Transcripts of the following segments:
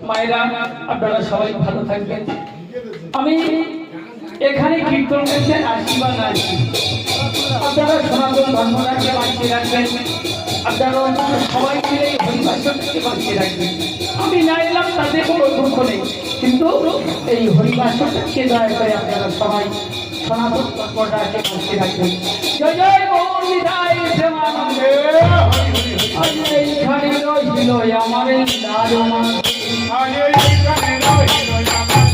মায়েরা আপনারা সবাই ভালো থাকবেন। আমি এখানে কীর্তন করছেন আসি বা না আসি, আপনারা সনাতন ধর্মটাকে বাঁচিয়ে রাখবেন। আপনারা সবাই মিলে হরিবাসনটাকে বাঁচিয়ে রাখবেন। আমি না এলাম তাতে কোনো দুঃখ নেই, কিন্তু এই হরিবাসনটাকে দয়া করে আপনারা সবাই সনাতন ধর্মটাকে বাঁচিয়ে রাখবেন। জয় জয় গৌরীদায় প্রেমানন্দে। আজ এইখানে রইল আমার দারুমা, আজ এইখানে রইল আমার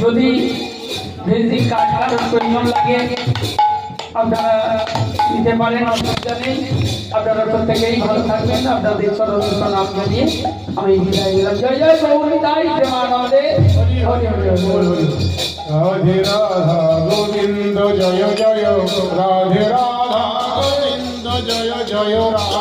যদি বেশি কাঠ প্রয়োজন লাগে আপনারা নিতে পারেন, অসুবিধা নেই। আপনারা প্রত্যেকেই ভালো থাকবেন। আপনাদের সর্বস্ব নাম জানিয়ে আমি বিদায় দিলাম। জয় জয় গৌরীদাই প্রেমানন্দে। হরি হরি হরি। রাধে রাধা গোবিন্দ জয় জয় রাধে রাধা গোবিন্দ জয় জয় রাধে